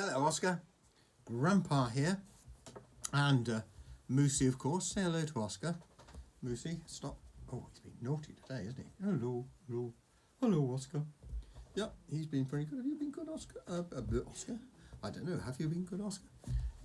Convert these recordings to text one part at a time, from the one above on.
Hello, Oscar. Grandpa here. And Moosey, of course. Say hello to Oscar. Moosey, stop. Oh, he's been naughty today, isn't he? Hello, hello. Hello, Oscar. Yep, he's been pretty good. Have you been good, Oscar? Oscar? I don't know. Have you been good, Oscar?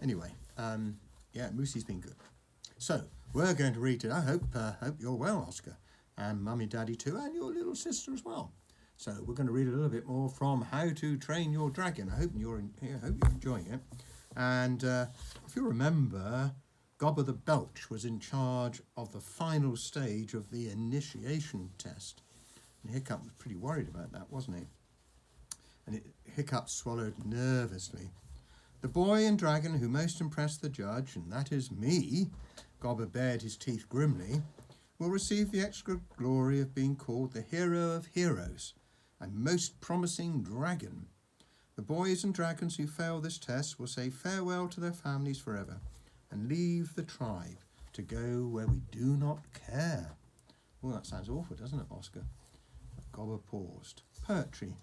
Anyway, yeah, Moosey's been good. So, we're going to read it. I hope you're well, Oscar. And Mummy, Daddy too, and your little sister as well. So we're going to read a little bit more from How to Train Your Dragon. I hope you're enjoying it. And if you remember, Gobber the Belch was in charge of the final stage of the initiation test. And Hiccup was pretty worried about that, wasn't he? And Hiccup swallowed nervously. The boy and dragon who most impressed the judge, and that is me, Gobber bared his teeth grimly, will receive the extra glory of being called the hero of heroes and most promising dragon. The boys and dragons who fail this test will say farewell to their families forever and leave the tribe to go where we do not care. Well, that sounds awful, doesn't it, Oscar? Gobber paused. Poetry,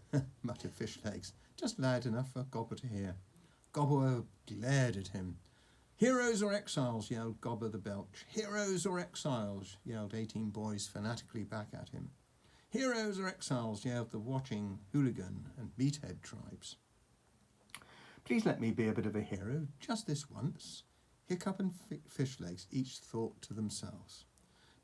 muttered Fishlegs, just loud enough for Gobber to hear. Gobber glared at him. Heroes or exiles, yelled Gobber the Belch. Heroes or exiles, yelled 18 boys fanatically back at him. Heroes or exiles, yelled the watching hooligan and meathead tribes. Please let me be a bit of a hero, just this once. Hiccup and Fishlegs each thought to themselves.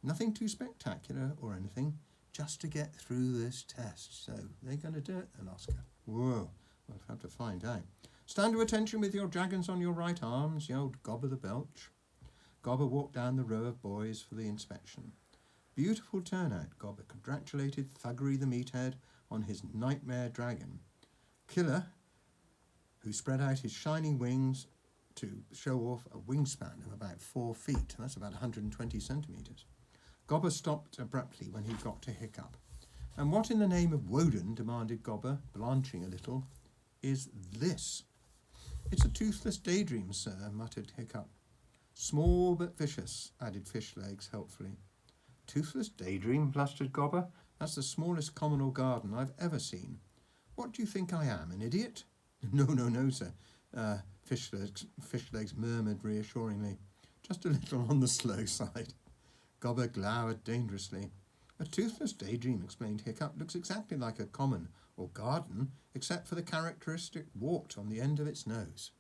Nothing too spectacular or anything, just to get through this test. So they're going to do it then, Oscar. Whoa, we'll have to find out. Stand to attention with your dragons on your right arms, yelled Gobber the Belch. Gobber walked down the row of boys for the inspection. Beautiful turnout, Gobber congratulated Thuggery the Meathead on his nightmare dragon. Killer, who spread out his shining wings to show off a wingspan of about 4 feet. That's about 120 centimetres. Gobber stopped abruptly when he got to Hiccup. And what in the name of Woden, demanded Gobber, blanching a little, is this? It's a toothless daydream, sir, muttered Hiccup. Small but vicious, added Fishlegs helpfully. Toothless daydream, blustered Gobber. That's the smallest common or garden I've ever seen. What do you think I am, an idiot? No, sir, Fishlegs murmured reassuringly. Just a little on the slow side. Gobber glowered dangerously. A toothless daydream, explained Hiccup, looks exactly like a common or garden, except for the characteristic wart on the end of its nose.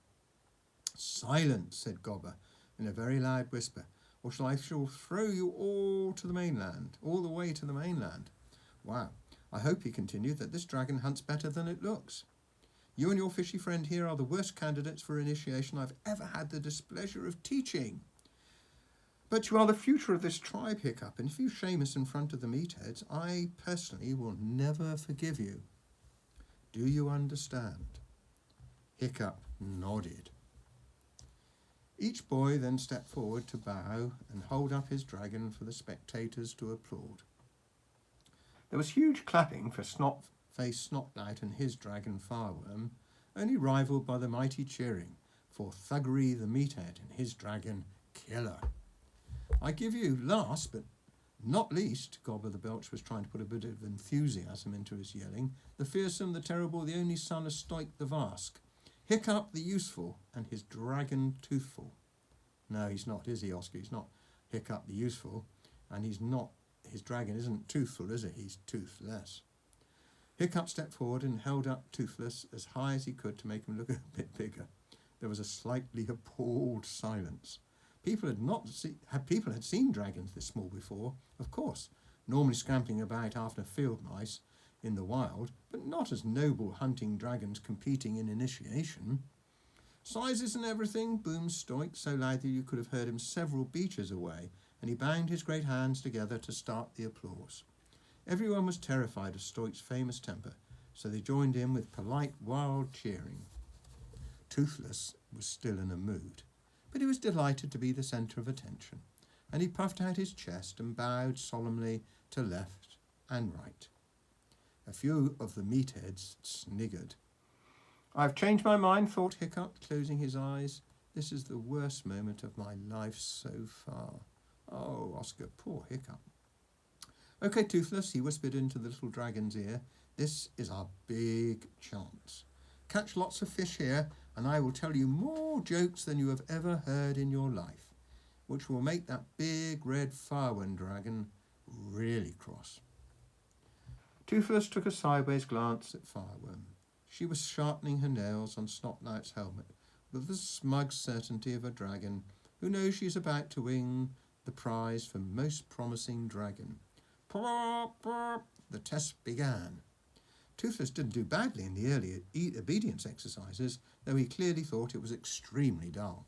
Silence, said Gobber, in a very loud whisper, or I shall throw you all the way to the mainland. Wow, I hope, he continued, that this dragon hunts better than it looks. You and your fishy friend here are the worst candidates for initiation I've ever had the displeasure of teaching. But you are the future of this tribe, Hiccup, and if you shame us in front of the meatheads, I personally will never forgive you. Do you understand? Hiccup nodded. Each boy then stepped forward to bow and hold up his dragon for the spectators to applaud. There was huge clapping for Snot-Faced Snotlight and his dragon Fireworm, only rivalled by the mighty cheering for Thuggery the Meathead and his dragon Killer. I give you last but not least, Gobber the Belch was trying to put a bit of enthusiasm into his yelling, the fearsome, the terrible, the only son of Stoik the Vask, Hiccup the Useful, and his dragon Toothful. No, he's not, is he, Oscar? He's not Hiccup the Useful, and his dragon isn't Toothful, is it? He's toothless. Hiccup stepped forward and held up Toothless as high as he could to make him look a bit bigger. There was a slightly appalled silence. People had seen dragons this small before, of course, normally scampering about after field mice in the wild, but not as noble hunting dragons competing in initiation. Sizes and everything, boomed Stoik so loud that you could have heard him several beaches away, and he banged his great hands together to start the applause. Everyone was terrified of Stoik's famous temper, so they joined in with polite, wild cheering. Toothless was still in a mood, but he was delighted to be the centre of attention, and he puffed out his chest and bowed solemnly to left and right. A few of the meatheads sniggered. I've changed my mind, thought Hiccup, closing his eyes. This is the worst moment of my life so far. Oh, Oscar, poor Hiccup. Okay, Toothless, he whispered into the little dragon's ear. This is our big chance. Catch lots of fish here and I will tell you more jokes than you have ever heard in your life, which will make that big red fireworm dragon really cross. Toothless took a sideways glance at Fireworm. She was sharpening her nails on Snotlight's helmet with the smug certainty of a dragon who knows she's about to win the prize for most promising dragon. Plop, plop. The test began. Toothless didn't do badly in the early obedience exercises, though he clearly thought it was extremely dull.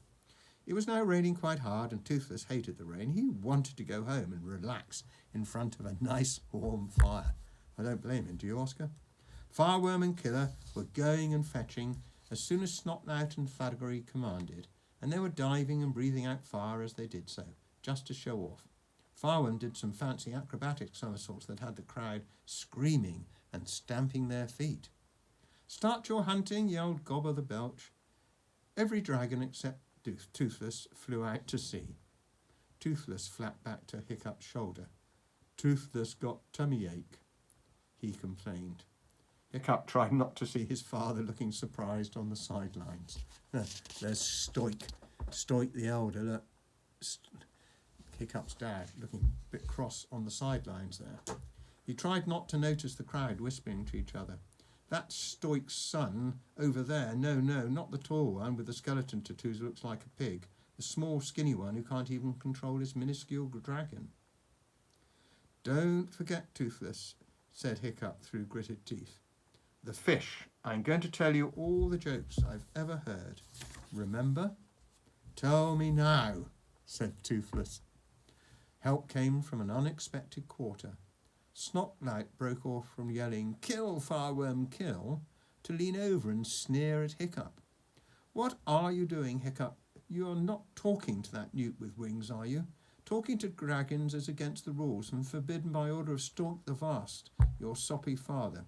It was now raining quite hard, and Toothless hated the rain. He wanted to go home and relax in front of a nice warm fire. I don't blame him, do you, Oscar? Fireworm and Killer were going and fetching as soon as Snotlout and Thuggery commanded, and they were diving and breathing out fire as they did so, just to show off. Fireworm did some fancy acrobatic somersaults that had the crowd screaming and stamping their feet. Start your hunting, yelled Gobber the Belch. Every dragon except Toothless flew out to sea. Toothless flapped back to Hiccup's shoulder. Toothless got tummy ache, he complained. Hiccup tried not to see his father looking surprised on the sidelines. There's Stoik the elder, look. Hiccup's dad, looking a bit cross on the sidelines there. He tried not to notice the crowd whispering to each other. That's Stoik's son over there. No, not the tall one with the skeleton tattoos who looks like a pig. The small, skinny one who can't even control his minuscule dragon. Don't forget, Toothless, said Hiccup through gritted teeth. The fish. I'm going to tell you all the jokes I've ever heard. Remember? Tell me now, said Toothless. Help came from an unexpected quarter. Snotlight broke off from yelling, "Kill, Fireworm, kill," to lean over and sneer at Hiccup. What are you doing, Hiccup? You're not talking to that newt with wings, are you? Talking to dragons is against the rules and forbidden by order of Stork the Vast, your soppy father.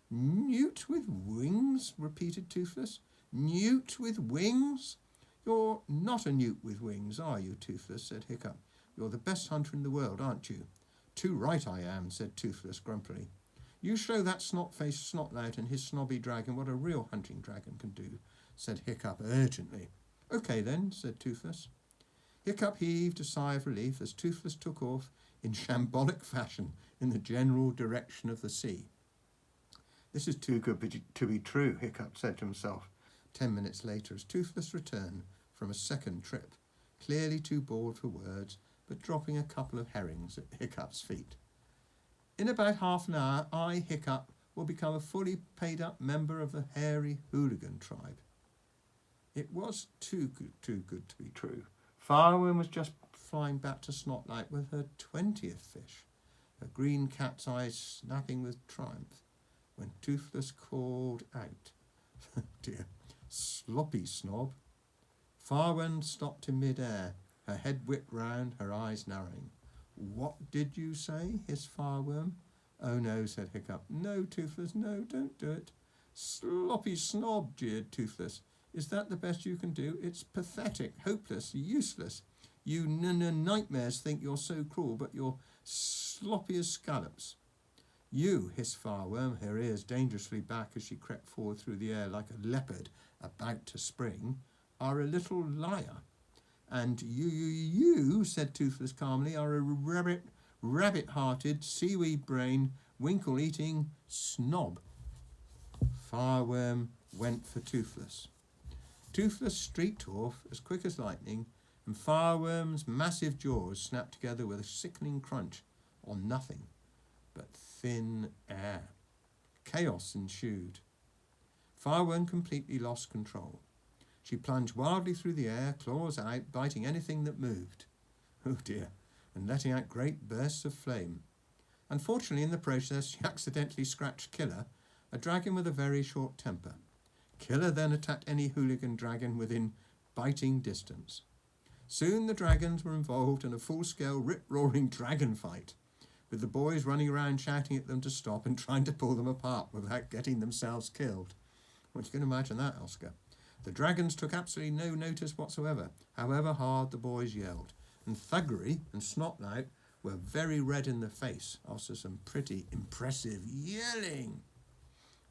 Newt with wings? Repeated Toothless. Newt with wings? You're not a newt with wings, are you, Toothless? Said Hiccup. You're the best hunter in the world, aren't you? Too right I am, said Toothless grumpily. You show that snot-faced Snotlout and his snobby dragon what a real hunting dragon can do, said Hiccup urgently. Okay then, said Toothless. Hiccup heaved a sigh of relief as Toothless took off in shambolic fashion in the general direction of the sea. This is too good to be true, Hiccup said to himself 10 minutes later as Toothless returned from a second trip, clearly too bored for words, but dropping a couple of herrings at Hiccup's feet. In about half an hour, I, Hiccup, will become a fully paid-up member of the hairy hooligan tribe. It was too good to be true. Fireworm was just flying back to Snotlight with her 20th fish, her green cat's eyes snapping with triumph, when Toothless called out, dear, sloppy snob. Fireworm stopped in mid-air, her head whipped round, her eyes narrowing. What did you say? Hissed Fireworm. Oh no, said Hiccup. No, Toothless, no, don't do it. Sloppy snob, jeered Toothless. Is that the best you can do? It's pathetic, hopeless, useless. You nightmares think you're so cruel, but you're sloppy as scallops. You, hissed Fireworm, her ears dangerously back as she crept forward through the air like a leopard about to spring, are a little liar. And you, said Toothless calmly, are a rabbit-hearted, seaweed-brained, winkle-eating snob. Fireworm went for Toothless. Toothless streaked off as quick as lightning, and Fireworm's massive jaws snapped together with a sickening crunch on nothing but thin air. Chaos ensued. Fireworm completely lost control. She plunged wildly through the air, claws out, biting anything that moved. Oh dear, and letting out great bursts of flame. Unfortunately, in the process, she accidentally scratched Killer, a dragon with a very short temper. Killer then attacked any hooligan dragon within biting distance. Soon the dragons were involved in a full-scale rip-roaring dragon fight, with the boys running around shouting at them to stop and trying to pull them apart without getting themselves killed. Well, you can imagine that, Oscar. The dragons took absolutely no notice whatsoever, however hard the boys yelled, and Thuggery and Snotlout were very red in the face after some pretty impressive yelling.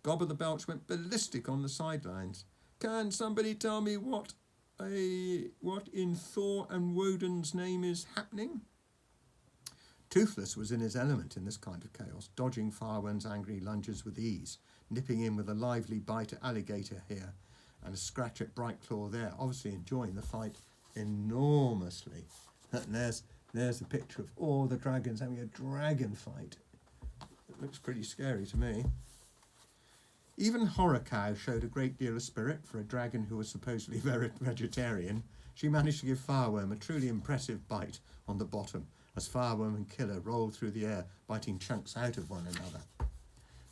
Gobber the Belch went ballistic on the sidelines. Can somebody tell me what in Thor and Woden's name is happening? Toothless was in his element in this kind of chaos, dodging Farwen's angry lunges with ease, nipping in with a lively bite at Alligator here and a scratch at Brightclaw there, obviously enjoying the fight enormously. And there's a picture of all the dragons having a dragon fight. It looks pretty scary to me. Even Horror Cow showed a great deal of spirit for a dragon who was supposedly vegetarian. She managed to give Fireworm a truly impressive bite on the bottom as Fireworm and Killer rolled through the air, biting chunks out of one another.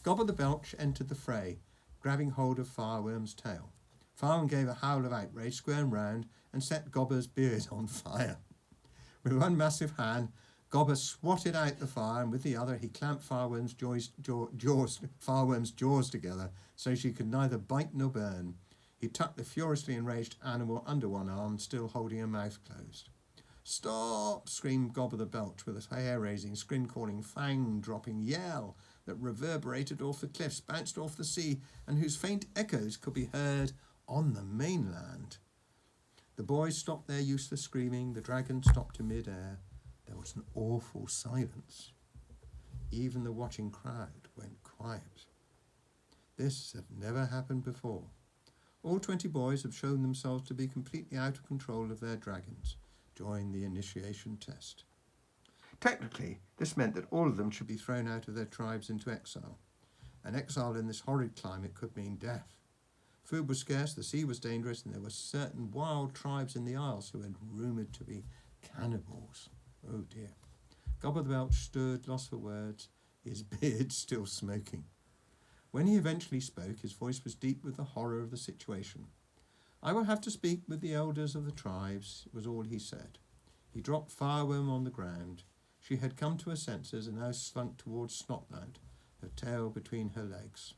Gobber the Belch entered the fray, grabbing hold of Fireworm's tail. Fireworm gave a howl of outrage, squirmed round, and set Gobber's beard on fire. With one massive hand, Gobber swatted out the fire, and with the other he clamped Fireworm's jaws together so she could neither bite nor burn. He tucked the furiously enraged animal under one arm, still holding her mouth closed. "Stop!" screamed Gobber the Belch with a hair-raising, scream-calling, fang-dropping yell that reverberated off the cliffs, bounced off the sea, and whose faint echoes could be heard on the mainland. The boys stopped their useless screaming. The dragon stopped in mid-air. There was an awful silence. Even the watching crowd went quiet. This had never happened before. All 20 boys have shown themselves to be completely out of control of their dragons during the initiation test. Technically, this meant that all of them should be thrown out of their tribes into exile. And exile in this horrid climate could mean death. Food was scarce, the sea was dangerous, and there were certain wild tribes in the Isles who had rumoured to be cannibals. Oh dear. Gobber the Belch stood, lost for words, his beard still smoking. When he eventually spoke, his voice was deep with the horror of the situation. "I will have to speak with the elders of the tribes," was all he said. He dropped Fireworm on the ground. She had come to her senses and now slunk towards Snotland, her tail between her legs.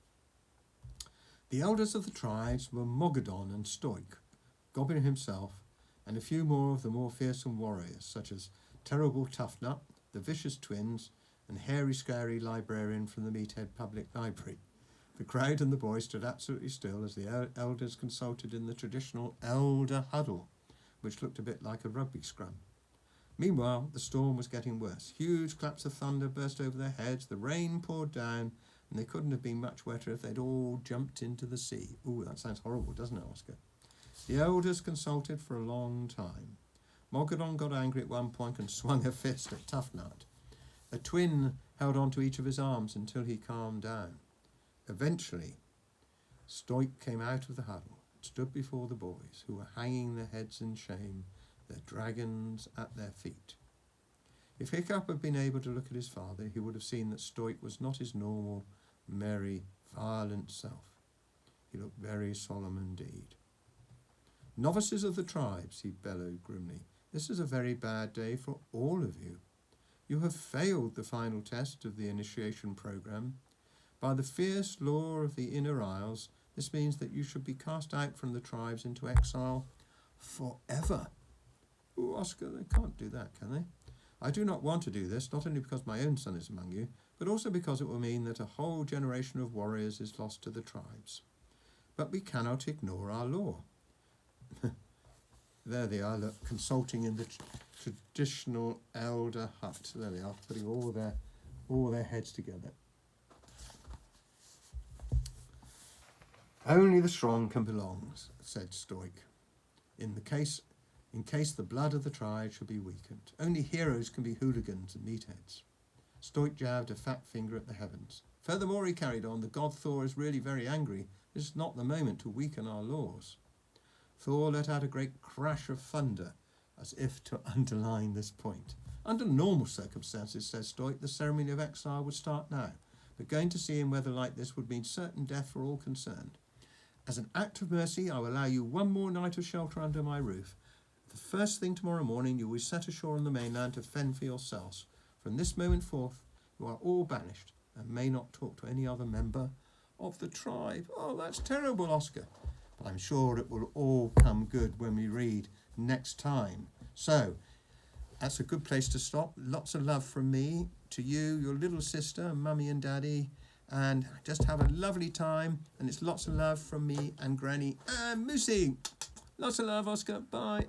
The elders of the tribes were Mogadon and Stoik, Goblin himself, and a few more of the more fearsome warriors, such as Terrible Toughnut, the Vicious Twins, and Hairy Scary Librarian from the Meathead Public Library. The crowd and the boys stood absolutely still as the elders consulted in the traditional elder huddle, which looked a bit like a rugby scrum. Meanwhile, the storm was getting worse. Huge claps of thunder burst over their heads, the rain poured down, and they couldn't have been much wetter if they'd all jumped into the sea. Ooh, that sounds horrible, doesn't it, Oscar? The elders consulted for a long time. Mogadon got angry at one point and swung a fist at Toughnut. A twin held on to each of his arms until he calmed down. Eventually, Stoik came out of the huddle and stood before the boys, who were hanging their heads in shame, their dragons at their feet. If Hiccup had been able to look at his father, he would have seen that Stoik was not his normal, merry, violent self. He looked very solemn indeed. "Novices of the tribes," he bellowed grimly, "this is a very bad day for all of you. You have failed the final test of the initiation program. By the fierce law of the Inner Isles, this means that you should be cast out from the tribes into exile forever." Ooh, Oscar, they can't do that, can they? "I do not want to do this, not only because my own son is among you, but also because it will mean that a whole generation of warriors is lost to the tribes. But we cannot ignore our law." There they are, look, consulting in the traditional elder hut. There they are, putting all their heads together. "Only the strong can belong," said Stoik. In case the blood of the tribe should be weakened. Only heroes can be hooligans and meatheads." Stoik jabbed a fat finger at the heavens. "Furthermore," he carried on, "the god Thor is really very angry. This is not the moment to weaken our laws." Thor let out a great crash of thunder, as if to underline this point. "Under normal circumstances," says Stoik, "the ceremony of exile would start now, but going to sea in weather like this would mean certain death for all concerned. As an act of mercy, I will allow you one more night of shelter under my roof. The first thing tomorrow morning you will set ashore on the mainland to fend for yourselves. From this moment forth, you are all banished and may not talk to any other member of the tribe." Oh, that's terrible, Oscar. But I'm sure it will all come good when we read next time. So, that's a good place to stop. Lots of love from me to you, your little sister, Mummy and Daddy, and just have a lovely time. And it's lots of love from me and Granny and Moosey. Lots of love, Oscar. Bye.